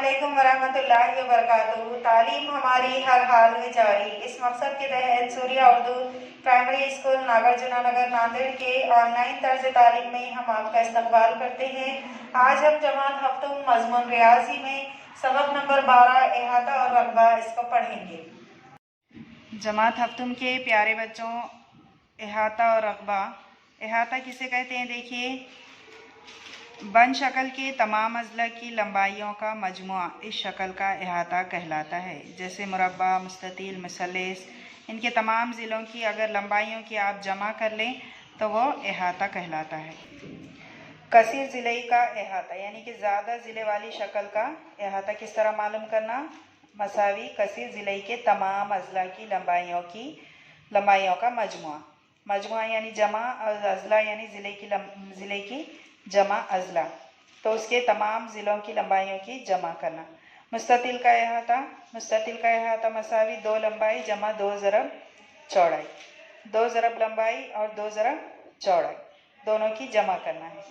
अस्सलामुअलैकुम वरहमतुल्लाहि वबरकातुहू। तालीम हमारी हर हाल में जारी। इस मकसद के तहत सूर्या उर्दू प्राइमरी स्कूल नागार्जुना नगर नांदेड़ के ऑनलाइन तर्ज तालीम में हम आपका इस्तकबाल करते हैं। आज हम जमात हफ्तुम मजमून रियाजी में सबक नंबर 12 इहाता और रकबा इसको पढ़ेंगे। जमात हफ्तुम के प्यारे बच्चों, इहाता और रकबा, इहाता किसे कहते हैं? देखिए, बन शक्ल के तमाम अज़ला की लंबाइयों का मजमुआ इस शक्ल का इहाता कहलाता है। जैसे मुरब्बा, मुस्ततील, मुसल्लस, इनके तमाम ज़िलों की अगर लंबाइयों की आप जमा कर लें तो वो इहाता कहलाता है। कसीर ज़िले का इहाता यानी कि ज़्यादा ज़िले वाली शक्ल का इहाता किस तरह मालूम करना? मसावी कसीर ज़िले के तमाम अज़ला की लंबाइयों का मजमुआ यानी जमा, और अज़ला यानी ज़िले की जमा अज़ला, तो उसके तमाम ज़िलों की लंबाइयों की जमा करना। मुस्ततिल का इहाता मसावी 2 लंबाई जमा 2 ज़रब चौड़ाई, 2 ज़रब लंबाई और 2 ज़रब चौड़ाई दोनों की जमा करना है।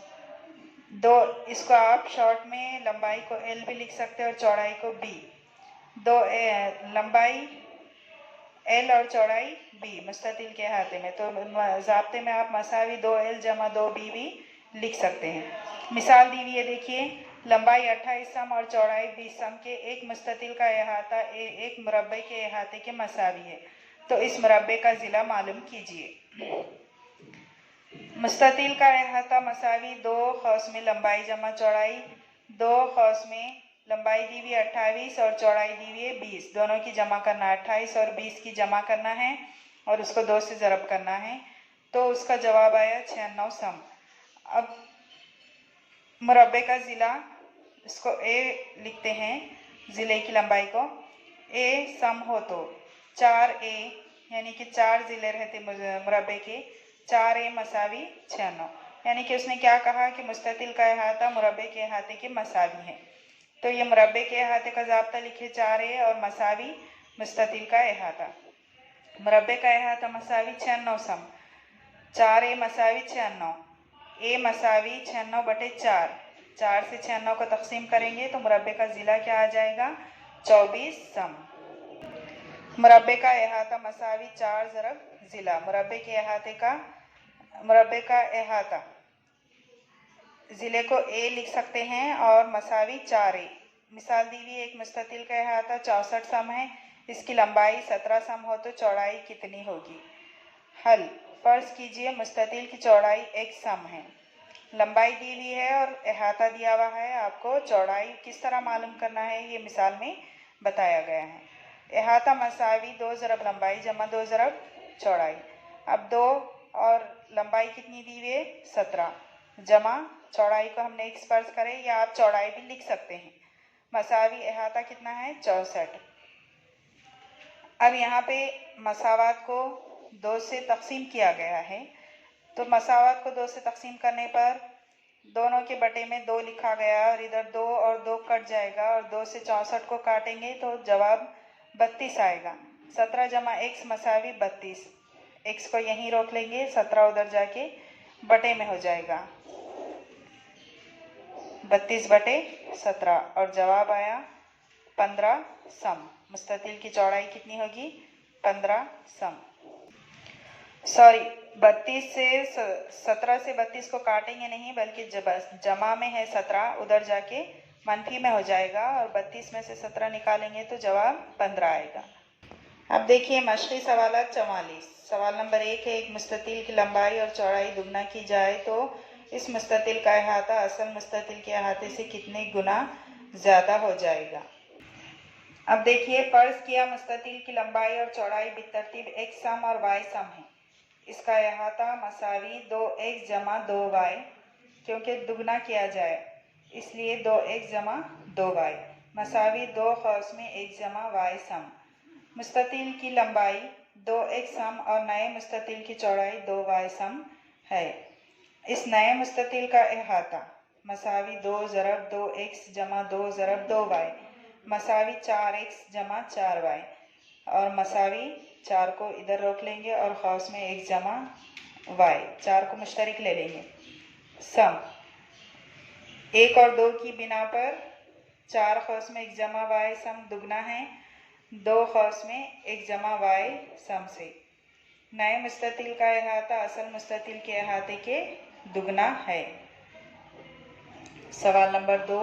इसको आप शॉर्ट में लंबाई को L भी लिख सकते हैं और चौड़ाई को B। लंबाई L और चौड़ाई B मुस्ततिल के इहाते में, तो ज़ाब्ते में आप मसावी 2L जमा 2B भी लिख सकते हैं। मिसाल दी हुई है, देखिए, लंबाई 28 सम और चौड़ाई 20 सम के एक मुस्ततिल का इहाता एक मुरब्बे के इहाते के मसावी है, तो इस मुरब्बे का ज़िला मालूम कीजिए। मुस्ततिल का इहाता मसावी 2 खौस में लंबाई जमा चौड़ाई, 2 खौस में लंबाई दी हुई 28 और चौड़ाई दी हुई है 20, दोनों की जमा करना, 28 और 20 की जमा करना है और उसको 2 से ज़रब करना है, तो उसका जवाब आया 96 सम। अब मुरब्बे का ज़िला, इसको A लिखते हैं, ज़िले की लंबाई को A सम हो तो 4A यानी कि 4 ज़िले रहते मुरब्बे के, 4A मसावी 96, यानी कि उसने क्या कहा कि मुस्ततिल का इहाता मुरब्बे के इहाते के मसावी है, तो ये मुरब्बे के इहाते का ज़ाब्ता लिखे 4A और मसावी मुस्ततिल का इहाता। मुरब्बे का इहाता मसावी 96 सम, 4A मसावी 96, A मसावी 96 बटे 4, 4 से 96 को तकसीम करेंगे तो मुरब्बे का ज़िला क्या आ जाएगा? 24 सम। मुरब्बे का इहाता मसावी 4 ज़रब ज़िला, मुरब्बे का इहाता ज़िले को A लिख सकते हैं और मसावी 4A। मिसाल दी हुई एक मुस्ततिल का इहाता 64 सम है, इसकी लंबाई 17 सम हो तो चौड़ाई कितनी होगी? हल, फर्ज कीजिए मुस्ततिल की चौड़ाई 1 सम है, लंबाई दी हुई है और इहाता दिया हुआ है, आपको चौड़ाई किस तरह मालूम करना है ये मिसाल में बताया गया है। इहाता मसावी 2 ज़रब लंबाई जमा 2 ज़रब चौड़ाई, अब 2 और लंबाई कितनी दी हुई है? 17 जमा चौड़ाई को हमने x फर्ज करें, या आप चौड़ाई भी लिख सकते हैं। मसावी इहाता कितना है? 64। अब यहाँ पे मसावात को 2 से तकसीम किया गया है, तो मसावात को 2 से तकसीम करने पर दोनों के बटे में 2 लिखा गया और इधर 2 और 2 कट जाएगा और 2 से 64 को काटेंगे तो जवाब 32 आएगा। 17 जमा x मसावी 32, x को यहीं रोक लेंगे, 17 उधर जाके बटे में हो जाएगा, 32 बटे 17 और जवाब आया 15 सम। मुस्ततिल की चौड़ाई कितनी होगी? 15 सम। 17 से 32 को काटेंगे नहीं, बल्कि जमा में है 17, उधर जाके मनफी में हो जाएगा और 32 में से 17 निकालेंगे तो जवाब 15 आएगा। अब देखिए मशक़ी सवालात 44। सवाल नंबर 1 है, एक मुस्ततिल की लंबाई और चौड़ाई दुगना की जाए तो इस मुस्ततिल का इहाता असल मुस्ततिल के इहाते से कितने गुना ज़्यादा हो जाएगा? अब देखिए, फ़र्ज़ किया मुस्ततिल की लंबाई और चौड़ाई बितरतीब x सम और y सम है, इसका इहाता मसावी 2x जमा 2y, क्योंकि दुगना किया जाए इसलिए 2x जमा 2y मसावी 2 खौस में x जमा y सम। मुस्ततिल की लंबाई 2x सम और नए मुस्ततिल की चौड़ाई 2y सम है। इस नए मुस्ततिल का इहाता मसावी 2 ज़रब 2x जमा 2 ज़रब 2y मसावी 4x जमा 4y और मसावी 4 को इधर रोक लेंगे और खौस में 1 जमा y, 4 को मुश्तरिक ले लेंगे, सम 1 और 2 की बिना पर 4 खौस में 1 जमा y सम दुगना है 2 खौस में 1 जमा y सम से। नए मुस्ततिल का अहाता असल मुस्ततिल के अहाते के दुगना है। सवाल नंबर 2,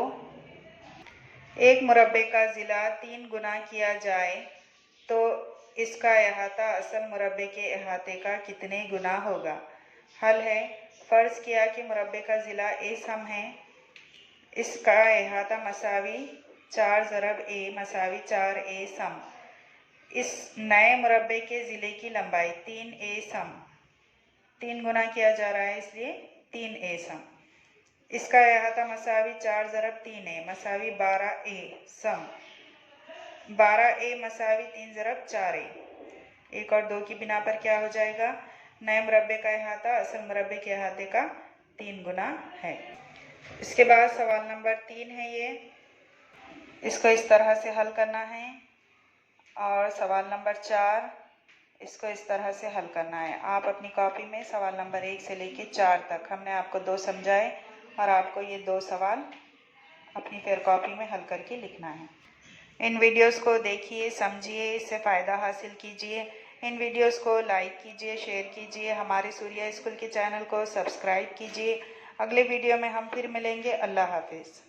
एक मुरब्बे का ज़िला 3 गुना किया जाए तो इसका अहाता असल मुरब्बे के अहाते का कितने गुना होगा। हल है, फ़र्ज़ किया कि मुरब्बे का ज़िला a सम है, इसका अहाता मसावी 4 ज़रब a मसावी 4a सम। इस नए मुरब्बे के ज़िले की लंबाई 3a सम, 3 गुना किया जा रहा है इसलिए 3a सम। इसका अहाता मसावी 4 ज़रब 3a मसावी 12a सम, 12a मसावी 3 ज़रब 4a। 1 और 2 की बिना पर क्या हो जाएगा, नए मुरब्बे का अहाता असल मुरब्बे के अहाते का 3 गुना है। इसके बाद सवाल नंबर 3 है ये, इसको इस तरह से हल करना है। और सवाल नंबर 4, इसको इस तरह से हल करना है। आप अपनी कॉपी में सवाल नंबर 1 से लेके 4 तक हमने आपको 2 समझाए और आपको ये 2 सवाल अपनी फेयर कॉपी में हल करके लिखना है। इन वीडियोस को देखिए, समझिए, इससे फ़ायदा हासिल कीजिए। इन वीडियोस को लाइक कीजिए, शेयर कीजिए, हमारे सूर्या स्कूल के चैनल को सब्सक्राइब कीजिए। अगले वीडियो में हम फिर मिलेंगे। अल्लाह हाफिज़।